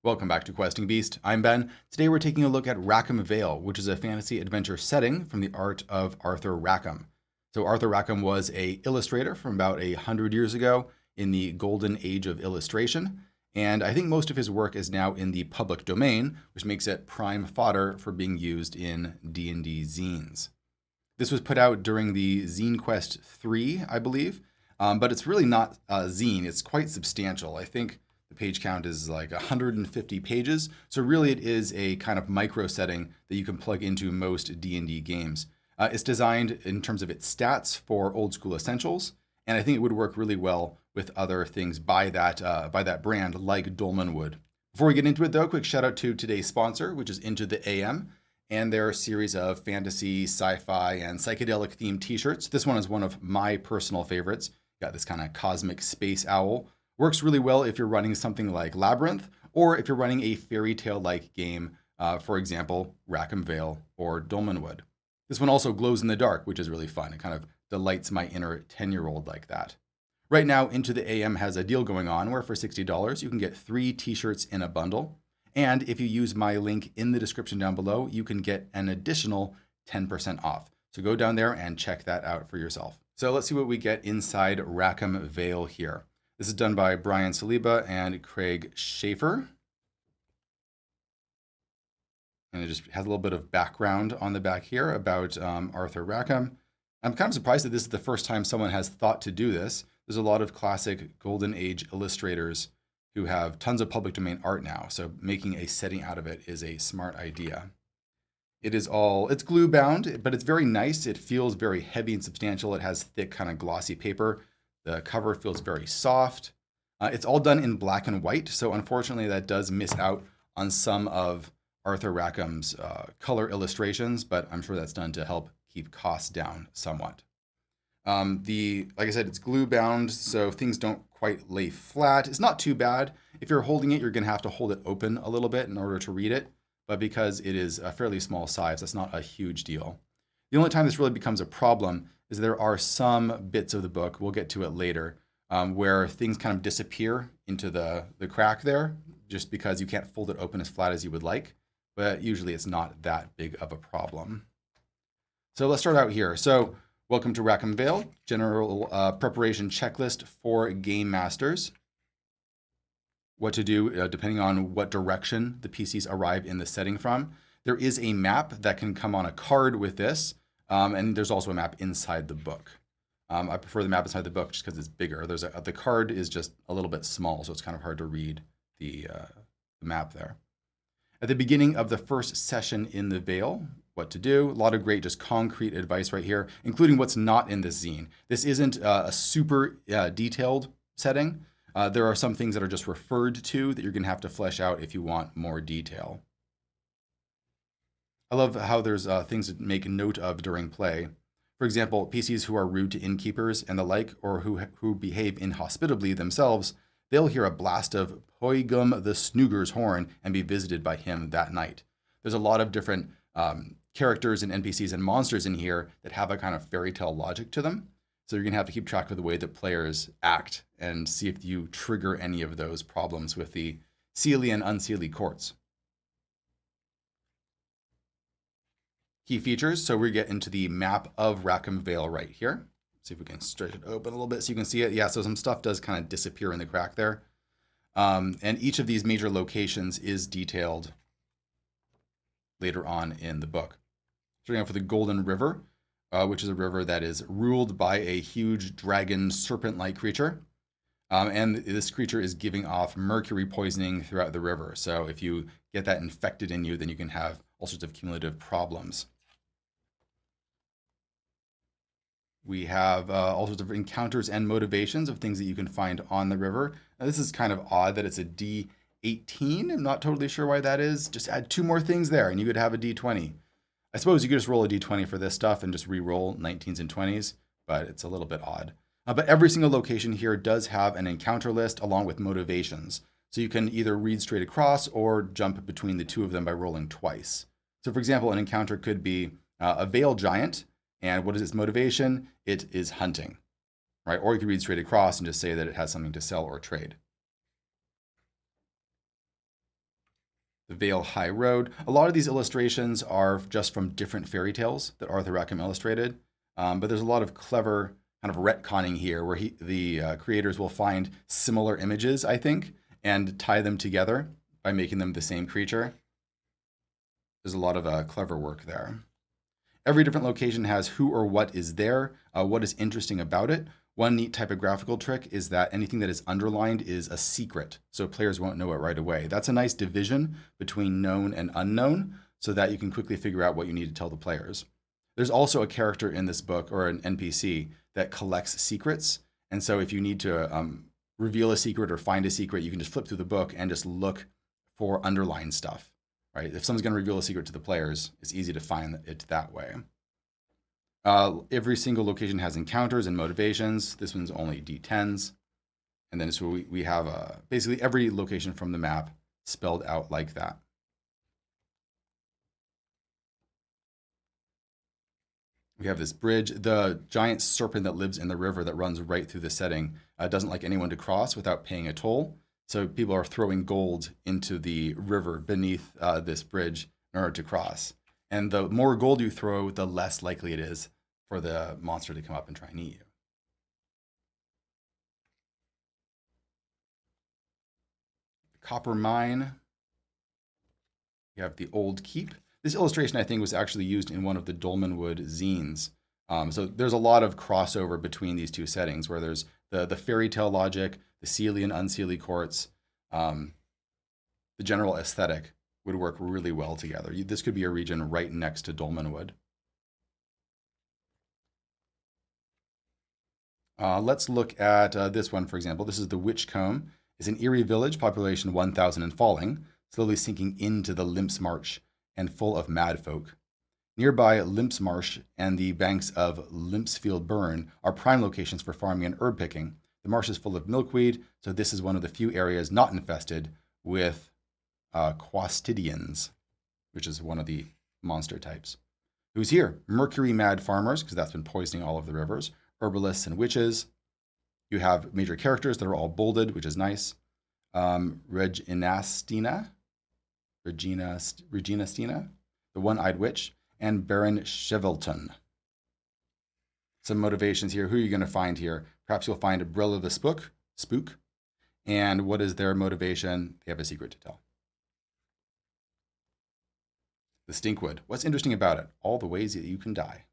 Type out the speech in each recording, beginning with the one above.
Welcome back to Questing Beast. I'm Ben. Today we're taking a look at Rackham Vale, which is a fantasy adventure setting from the art of Arthur Rackham. So Arthur Rackham was an illustrator from about 100 years ago in the golden age of illustration, and I think most of his work is now in the public domain, which makes it prime fodder for being used in D&D zines. This was put out during the Zine Quest 3, I believe, but it's really not a zine. It's quite substantial. I think the page count is like 150 pages, so really it is a kind of micro setting that you can plug into most D&D games. It's designed in terms of its stats for old school essentials, and I think it would work really well with other things by that brand, like Dolmen would. Before we get into it, though, quick shout out to today's sponsor, which is Into the AM, and their series of fantasy, sci-fi, and psychedelic themed t-shirts. This one is one of my personal favorites. Got this kind of cosmic space owl. Works really well if you're running something like Labyrinth, or if you're running a fairy tale-like game, for example, Rackham Vale or Dolmenwood. This one also glows in the dark, which is really fun. It kind of delights my inner 10-year-old like that. Right now, Into the AM has a deal going on where for $60, you can get 3 t-shirts in a bundle. And if you use my link in the description down below, you can get an additional 10% off. So go down there and check that out for yourself. So let's see what we get inside Rackham Vale here. This is done by Brian Saliba and Craig Schaefer. And it just has a little bit of background on the back here about Arthur Rackham. I'm kind of surprised that this is the first time someone has thought to do this. There's a lot of classic Golden Age illustrators who have tons of public domain art now, so making a setting out of it is a smart idea. It's glue bound, but it's very nice. It feels very heavy and substantial. It has thick, kind of glossy paper. The cover feels very soft. It's all done in black and white, so unfortunately that does miss out on some of Arthur Rackham's color illustrations, but I'm sure that's done to help keep costs down somewhat. Like I said, it's glue bound, so things don't quite lay flat. It's not too bad. If you're holding it, you're going to have to hold it open a little bit in order to read it, but because it is a fairly small size, that's not a huge deal. The only time this really becomes a problem is there are some bits of the book, we'll get to it later, where things kind of disappear into the crack there, just because you can't fold it open as flat as you would like, but usually it's not that big of a problem. So let's start out here. So welcome to Rackham Vale, general preparation checklist for game masters. What to do depending on what direction the PCs arrive in the setting from. There is a map that can come on a card with this, and there's also a map inside the book. I prefer the map inside the book just because it's bigger. The card is just a little bit small, so it's kind of hard to read the map there. At the beginning of the first session in the Vale, what to do. A lot of great just concrete advice right here, including what's not in this zine. This isn't a super detailed setting. There are some things that are just referred to that you're going to have to flesh out if you want more detail. I love how there's things to make note of during play. For example, PCs who are rude to innkeepers and the like, or who behave inhospitably themselves, they'll hear a blast of Poigum the Snooger's horn and be visited by him that night. There's a lot of different characters and NPCs and monsters in here that have a kind of fairy tale logic to them. So you're going to have to keep track of the way that players act and see if you trigger any of those problems with the Seelie and Unseelie courts. Key features. So we get into the map of Rackham Vale right here. See if we can stretch it open a little bit so you can see it. Yeah, so some stuff does kind of disappear in the crack there. And each of these major locations is detailed later on in the book. Starting off with the Golden River, which is a river that is ruled by a huge dragon serpent-like creature. And this creature is giving off mercury poisoning throughout the river. So if you get that infected in you, then you can have all sorts of cumulative problems. We have all sorts of encounters and motivations of things that you can find on the river. Now, this is kind of odd that it's a D18. I'm not totally sure why that is. Just add 2 more things there and you could have a D20. I suppose you could just roll a D20 for this stuff and just re-roll 19s and 20s, but it's a little bit odd. But every single location here does have an encounter list along with motivations. So you can either read straight across or jump between the 2 of them by rolling twice. So for example, an encounter could be a Vale Giant. And what is its motivation? It is hunting, right? Or you could read straight across and just say that it has something to sell or trade. The Vale High Road. A lot of these illustrations are just from different fairy tales that Arthur Rackham illustrated, but there's a lot of clever kind of retconning here where the creators will find similar images, I think, and tie them together by making them the same creature. There's a lot of clever work there. Every different location has who or what is there, what is interesting about it. One neat typographical trick is that anything that is underlined is a secret, so players won't know it right away. That's a nice division between known and unknown, so that you can quickly figure out what you need to tell the players. There's also a character in this book, or an NPC, that collects secrets, and so if you need to reveal a secret or find a secret, you can just flip through the book and just look for underlined stuff, right? If someone's going to reveal a secret to the players, it's easy to find it that way. Every single location has encounters and motivations. This one's only D10s. And then so we have basically every location from the map spelled out like that. We have this bridge. The giant serpent that lives in the river that runs right through the setting doesn't like anyone to cross without paying a toll. So people are throwing gold into the river beneath this bridge in order to cross. And the more gold you throw, the less likely it is for the monster to come up and try and eat you. The copper mine. You have the old keep. This illustration, I think, was actually used in one of the Dolmenwood zines. So there's a lot of crossover between these two settings, where there's the fairy tale logic, the Seelie and Unseelie courts, the general aesthetic would work really well together. This could be a region right next to Dolmenwood. Let's look at this one, for example. This is the Witchcombe. It's an eerie village, population 1,000 and falling, slowly sinking into the Limps Marsh and full of mad folk. Nearby Limps Marsh and the banks of Limpsfield Burn are prime locations for farming and herb picking. The marsh is full of milkweed, so this is one of the few areas not infested with quastidians, which is one of the monster types. Who's here? Mercury mad farmers, because that's been poisoning all of the rivers. Herbalists and witches. You have major characters that are all bolded, which is nice. Regina Stina, the one-eyed witch, and Baron Chevelton. Some motivations here. Who are you going to find here? Perhaps you'll find Brilla the Spook. And what is their motivation? They have a secret to tell. The Stinkwood. What's interesting about it? All the ways that you can die.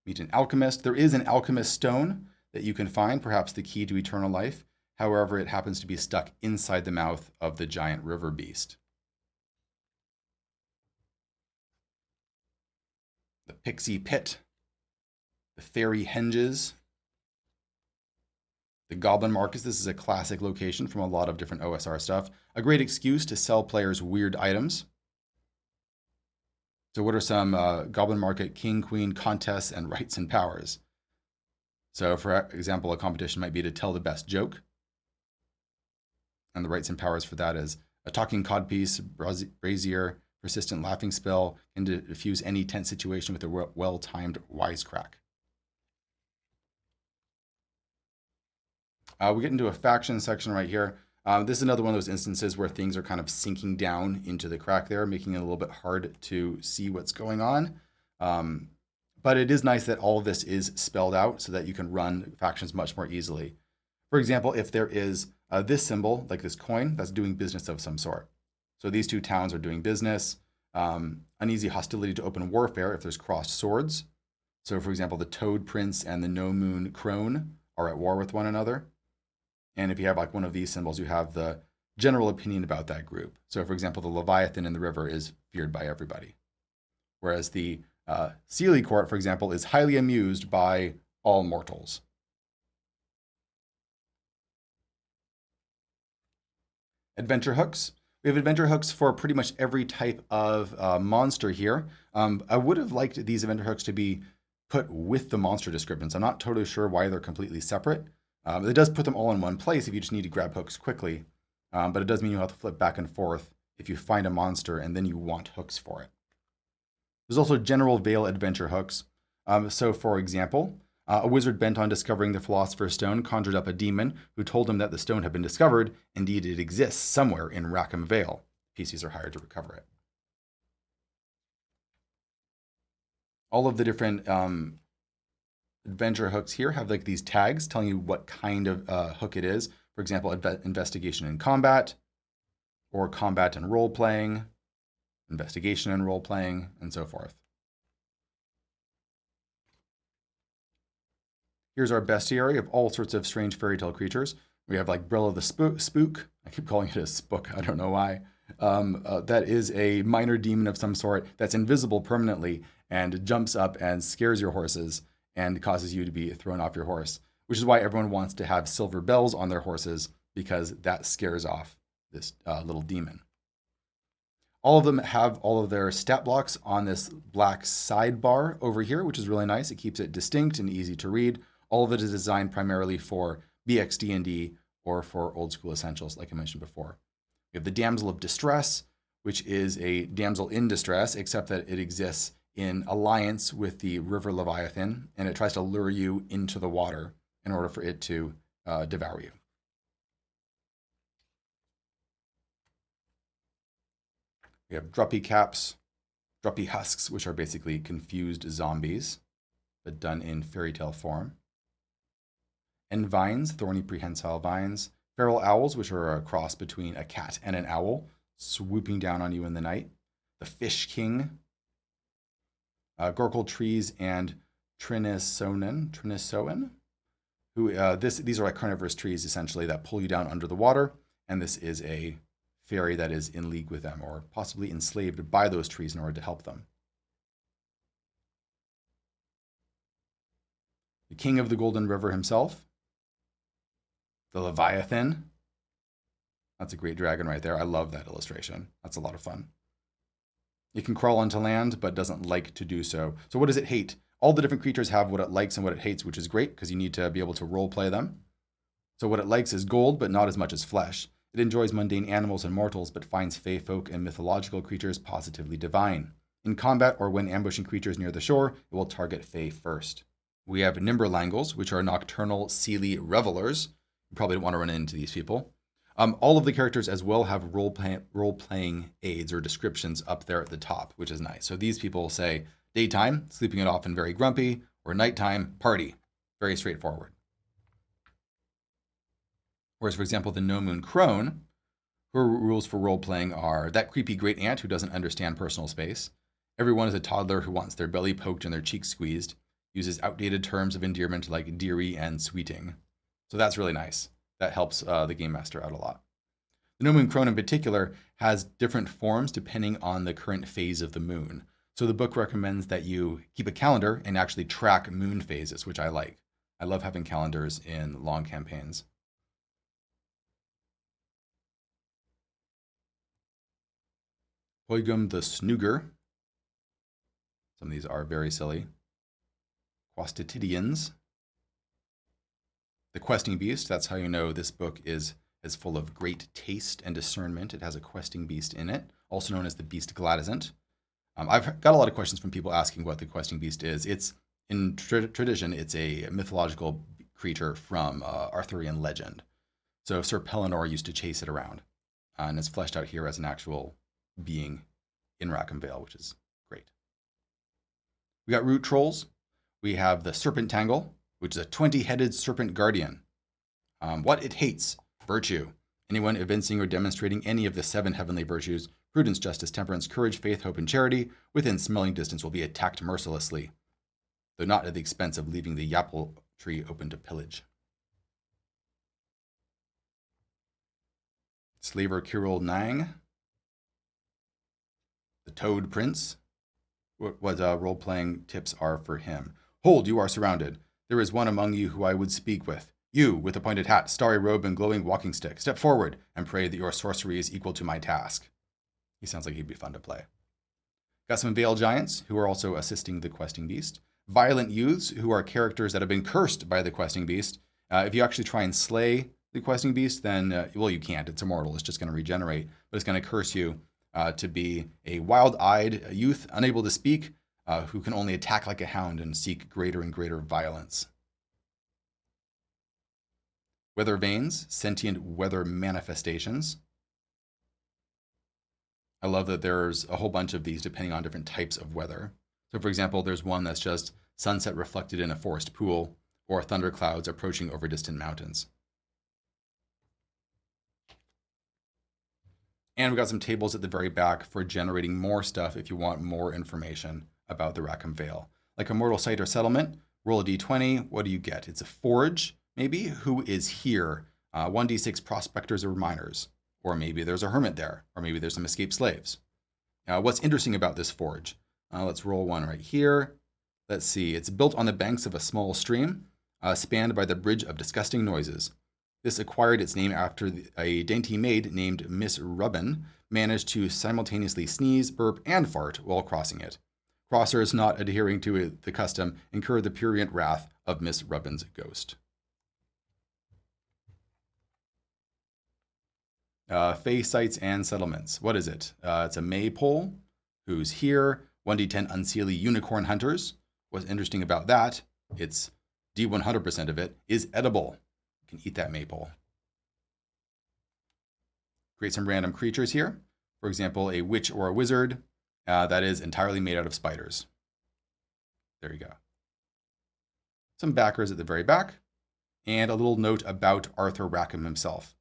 Meet an alchemist. There is an alchemist stone that you can find, perhaps the key to eternal life. However, it happens to be stuck inside the mouth of the giant river beast. The Pixie Pit. The Fairy Henges. The Goblin Marcus. This is a classic location from a lot of different OSR stuff. A great excuse to sell players weird items. So what are some Goblin Market King, Queen contests and rights and powers? So for example, a competition might be to tell the best joke. And the rights and powers for that is a talking codpiece, brazier, persistent laughing spell, and to diffuse any tense situation with a well-timed wisecrack. We get into a faction section right here. This is another one of those instances where things are kind of sinking down into the crack there, making it a little bit hard to see what's going on. But it is nice that all of this is spelled out so that you can run factions much more easily. For example, if there is this symbol, like this coin, that's doing business of some sort. So these two towns are doing business. Uneasy hostility to open warfare if there's crossed swords. So for example, the Toad Prince and the No Moon Crone are at war with one another. And if you have like one of these symbols, you have the general opinion about that group. So for example, the Leviathan in the river is feared by everybody. Whereas the Seelie court, for example, is highly amused by all mortals. Adventure hooks. We have adventure hooks for pretty much every type of monster here. I would have liked these adventure hooks to be put with the monster descriptions. I'm not totally sure why they're completely separate. It does put them all in one place if you just need to grab hooks quickly. But it does mean you have to flip back and forth if you find a monster and then you want hooks for it. There's also general Vale adventure hooks. So for example, A wizard bent on discovering the Philosopher's Stone conjured up a demon who told him that the stone had been discovered. Indeed, it exists somewhere in Rackham Vale. PCs are hired to recover it. All of the different adventure hooks here have like these tags telling you what kind of hook it is. For example, investigation and combat, or combat and role-playing, investigation and role-playing, and so forth. Here's our bestiary of all sorts of strange fairy tale creatures. We have like Brilla the Spook. I keep calling it a spook. I don't know why. That is a minor demon of some sort that's invisible permanently and jumps up and scares your horses and causes you to be thrown off your horse, which is why everyone wants to have silver bells on their horses, because that scares off this little demon. All of them have all of their stat blocks on this black sidebar over here, which is really nice. It keeps it distinct and easy to read. All of it is designed primarily for BX D&D or for old school essentials, like I mentioned before. We have the Damsel of Distress, which is a damsel in distress, except that it exists in alliance with the river Leviathan, and it tries to lure you into the water in order for it to devour you. We have Druppy Caps, Druppy Husks, which are basically confused zombies, but done in fairy tale form. And vines, thorny prehensile vines. Feral owls, which are a cross between a cat and an owl, swooping down on you in the night. The Fish King. Gorkle trees and Trinisoan, who these are like carnivorous trees essentially that pull you down under the water, and this is a fairy that is in league with them, or possibly enslaved by those trees in order to help them. The King of the Golden River himself, the Leviathan. That's a great dragon right there. I love that illustration. That's a lot of fun. It can crawl onto land, but doesn't like to do so. So what does it hate? All the different creatures have what it likes and what it hates, which is great because you need to be able to role play them. So what it likes is gold, but not as much as flesh. It enjoys mundane animals and mortals, but finds fey folk and mythological creatures positively divine. In combat or when ambushing creatures near the shore, it will target fey first. We have Nimberlangles, which are nocturnal seelie revelers. You probably don't want to run into these people. All of the characters as well have role-playing aids or descriptions up there at the top, which is nice. So these people say daytime, sleeping it off and very grumpy, or nighttime, party. Very straightforward. Whereas, for example, the No Moon Crone, her rules for role-playing are that creepy great aunt who doesn't understand personal space. Everyone is a toddler who wants their belly poked and their cheeks squeezed. Uses outdated terms of endearment like dearie and sweeting. So that's really nice. That helps the game master out a lot. The No Moon Crone in particular has different forms depending on the current phase of the moon. So the book recommends that you keep a calendar and actually track moon phases, which I like. I love having calendars in long campaigns. Poigum the Snooger. Some of these are very silly. Quastitidians. The Questing Beast, that's how you know this book is full of great taste and discernment. It has a questing beast in it, also known as the Beast Gladizant. I've got a lot of questions from people asking what the Questing Beast is. It's, in tradition, it's a mythological creature from Arthurian legend. So Sir Pellinor used to chase it around, and it's fleshed out here as an actual being in Rackham Vale, which is great. We got Root Trolls. We have the Serpent Tangle, which is a 20-headed serpent guardian. What it hates: virtue. Anyone evincing or demonstrating any of the 7 heavenly virtues, prudence, justice, temperance, courage, faith, hope, and charity, within smelling distance will be attacked mercilessly, though not at the expense of leaving the yapple tree open to pillage. Slaver Kiril Nang. The Toad Prince. What role-playing tips are for him. Hold, you are surrounded. There is one among you who I would speak with. You, with a pointed hat, starry robe, and glowing walking stick. Step forward and pray that your sorcery is equal to my task. He sounds like he'd be fun to play. Got some Veil Giants, who are also assisting the Questing Beast. Violent Youths, who are characters that have been cursed by the Questing Beast. If you actually try and slay the Questing Beast, then, well, you can't. It's immortal. It's just going to regenerate. But it's going to curse you to be a wild-eyed youth, unable to speak, who can only attack like a hound and seek greater and greater violence. weather vanes, sentient weather manifestations. I love that there's a whole bunch of these depending on different types of weather. So for example, there's one that's just sunset reflected in a forest pool or thunderclouds approaching over distant mountains. And we got some tables at the very back for generating more stuff if you want more information about the Rackham Vale. Like a mortal site or settlement, roll a d20. What do you get? It's a forge, maybe. Who is here? 1d6 prospectors or miners. Or maybe there's a hermit there. Or maybe there's some escaped slaves. What's interesting about this forge? Let's roll one right here. Let's see. It's built on the banks of a small stream, spanned by the Bridge of Disgusting Noises. This acquired its name after a dainty maid named Miss Rubbin managed to simultaneously sneeze, burp, and fart while crossing it. Crossers not adhering to the custom incur the prurient wrath of Miss Rubbin's ghost. Fey sites and settlements. What is it? It's a maypole. Who's here? 1d10 unseelie unicorn hunters. What's interesting about that? It's D100% of it is edible. You can eat that maypole. Create some random creatures here. For example, a witch or a wizard that is entirely made out of spiders. There you go. Some backers at the very back. And a little note about Arthur Rackham himself,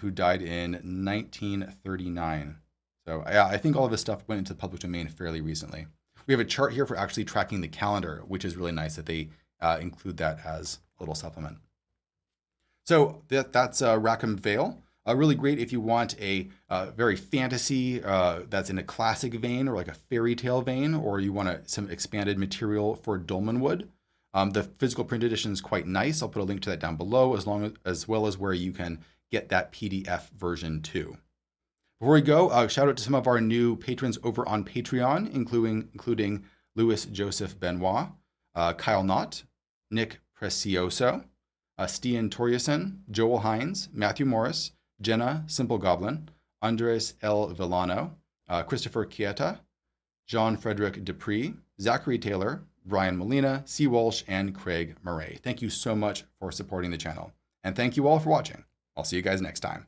who died in 1939. So yeah, I think all of this stuff went into the public domain fairly recently. We have a chart here for actually tracking the calendar, which is really nice that they include that as a little supplement. So that's Rackham Vale. Really great if you want a very fantasy that's in a classic vein or like a fairy tale vein, or you want some expanded material for Dolmenwood. The physical print edition is quite nice. I'll put a link to that down below, as well as where you can get that PDF version too. Before we go, shout out to some of our new patrons over on Patreon, including Louis Joseph Benoit, Kyle Knott, Nick Precioso, Stian Torjussen, Joel Hines, Matthew Morris, Jenna Simple Goblin, Andres L. Villano, Christopher Chieta, Jean Frederick Dupree, Zachary Taylor, Brian Molina, C. Walsh, and Craig Murray. Thank you so much for supporting the channel. And thank you all for watching. I'll see you guys next time.